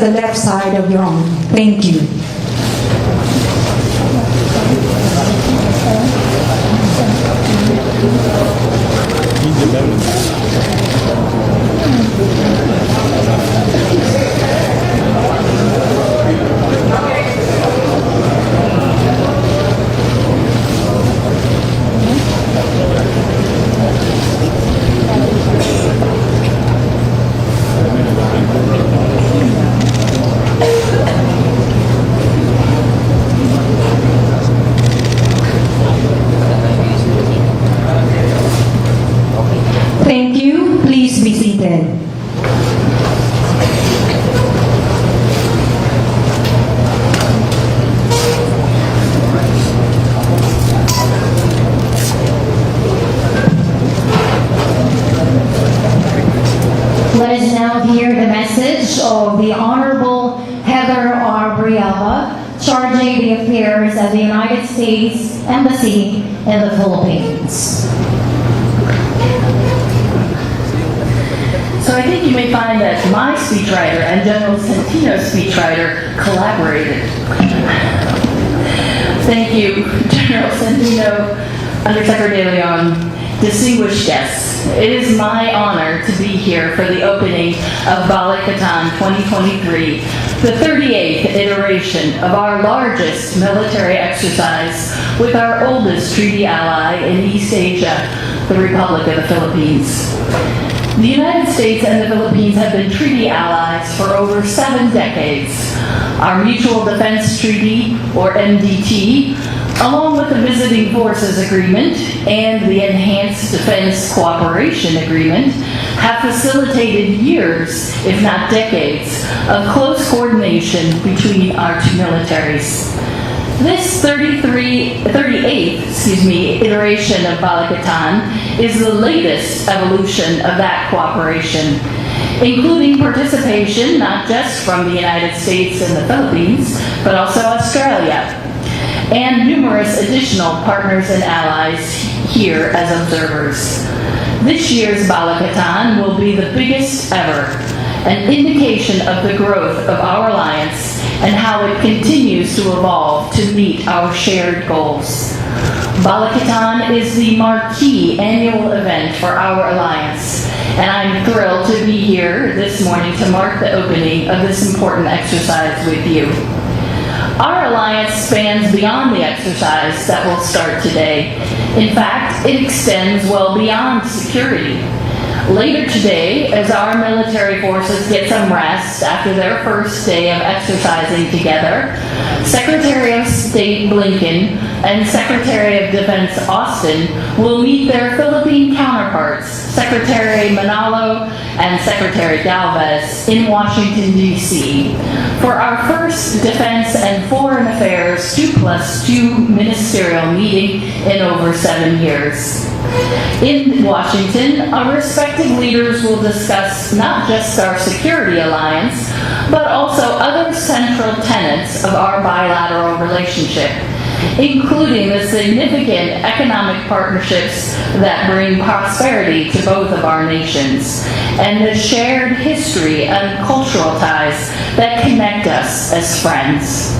the left side of your arm. Thank you. Thank you. Please be seated. Let us now hear the message of the Honorable Heather R. Briava, charging the affairs of the United States Embassy in the Philippines. So I think you may find that my speechwriter and General Centino's speechwriter collaborated. Thank you, General Centino, Undersecretary de Leon, distinguished guests. It is my honor to be here for the opening of Balik Bataan 2023, the 38th iteration of our largest military exercise with our oldest treaty ally in East Asia, the Republic of the Philippines. The United States and the Philippines have been treaty allies for over 7 decades. Our Mutual Defense Treaty, or MDT, along with the Visiting Forces Agreement and the Enhanced Defense Cooperation Agreement, have facilitated years, if not decades, of close coordination between our two militaries. This 38th iteration of Balik Bataan is the latest evolution of that cooperation, including participation not just from the United States and the Philippines, but also Australia, and numerous additional partners and allies here as observers. This year's Balik Bataan will be the biggest ever, an indication of the growth of our alliance and how it continues to evolve to meet our shared goals. Balik Bataan is the marquee annual event for our alliance, and I'm thrilled to be here this morning to mark the opening of this important exercise with you. Our alliance spans beyond the exercise that will start today. In fact, it extends well beyond security. Later today, as our military forces get some rest after their first day of exercising together, Secretary of State Blinken and Secretary of Defense Austin will meet their Philippine counterparts, Secretary Manalo and Secretary Galvez, in Washington, D.C., for our first Defense and Foreign Affairs 2+2 ministerial meeting in over 7 years. In Washington, our respective leaders will discuss not just our security alliance, but also other central tenets of our bilateral relationship, including the significant economic partnerships that bring prosperity to both of our nations, and the shared history and cultural ties that connect us as friends.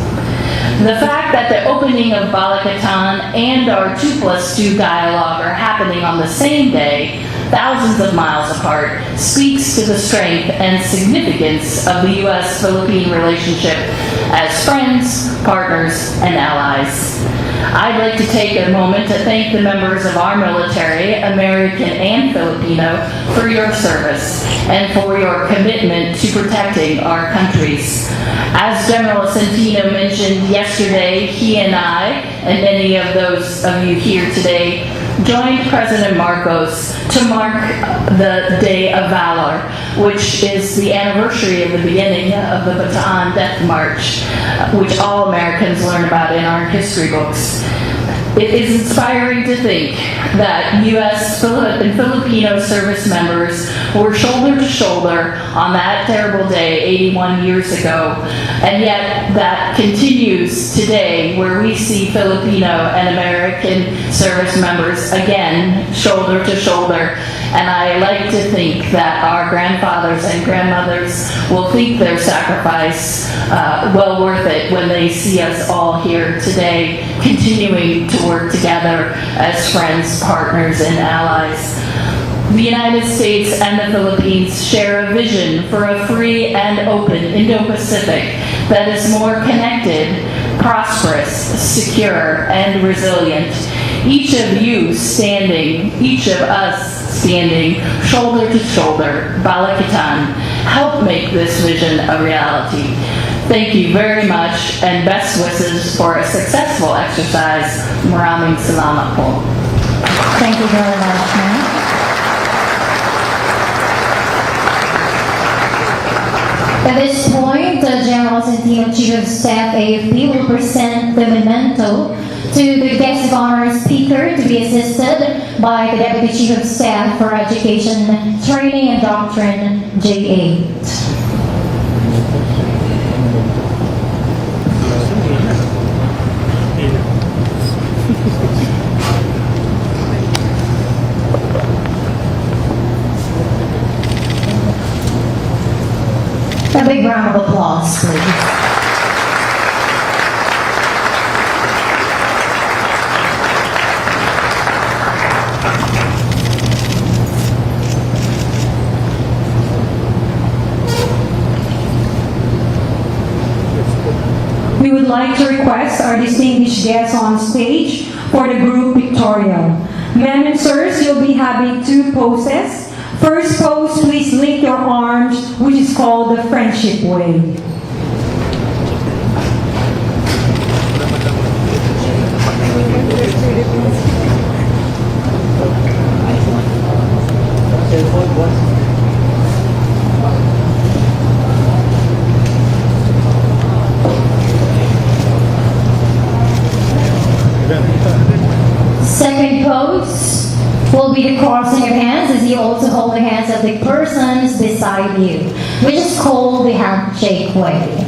The fact that the opening of Balik Bataan and our 2+2 dialogue are happening on the same day, thousands of miles apart, speaks to the strength and significance of the U.S.-Philippine relationship as friends, partners, and allies. I'd like to take a moment to thank the members of our military, American and Filipino, for your service and for your commitment to protecting our countries. As General Centino mentioned yesterday, he and I, and many of those of you here today, joined President Marcos to mark the Day of Valor, which is the anniversary of the beginning of the Bataan Death March, which all Americans learn about in our history books. It is inspiring to think that U.S. and Filipino service members were shoulder to shoulder on that terrible day 81 years ago, and yet that continues today, where we see Filipino and American service members again shoulder to shoulder and I like to think that our grandfathers and grandmothers will think their sacrifice well worth it when they see us all here today, continuing to work together as friends, partners, and allies. The United States and the Philippines share a vision for a free and open Indo-Pacific that is more connected, prosperous, secure, and resilient. Each of us standing shoulder to shoulder, Balikatan, help make this vision a reality. Thank you very much and best wishes for a successful exercise. Maraming salamat po. Thank you very much, ma'am. At this point, the General Centino Chief of Staff AFP will present the memento to the guest of honor speaker to be assisted by the Deputy Chief of Staff for Education, Training and Doctrine, J8. A big round of applause, please. We would like to request our distinguished guests on stage for the group pictorial. Ma'am and sirs, you'll be having two poses. First pose, please link your arms, which is called the friendship wave. Second pose will be the crossing of hands as you also hold the hands of the persons beside you, which is called the handshake wave.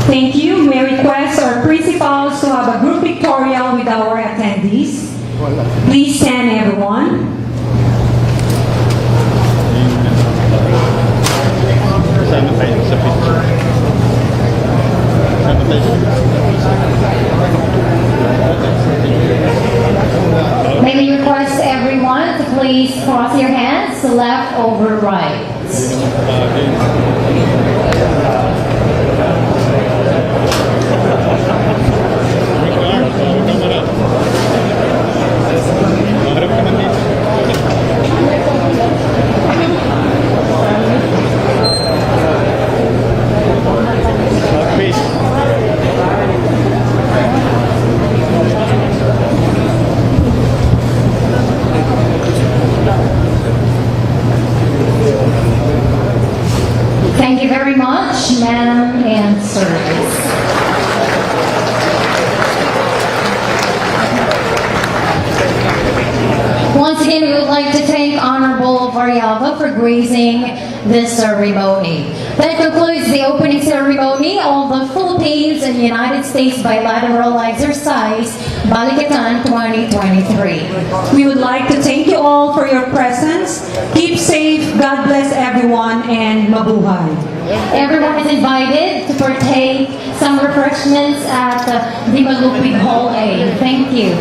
Thank you. May I request our principals to have a group pictorial with our attendees. Please stand, everyone. May we request everyone to please cross your hands left over right. Thank you very much, madam and sirs. Once again, we would like to thank Honorable Variava for gracing this ceremony. That concludes the opening ceremony of the Philippines and United States bilateral exercise, Balikatan 2023. We would like to thank you all for your presence. Keep safe, God bless everyone, and mabuhay. Everyone is invited to partake some refreshments at the Malupig Hall A. Thank you.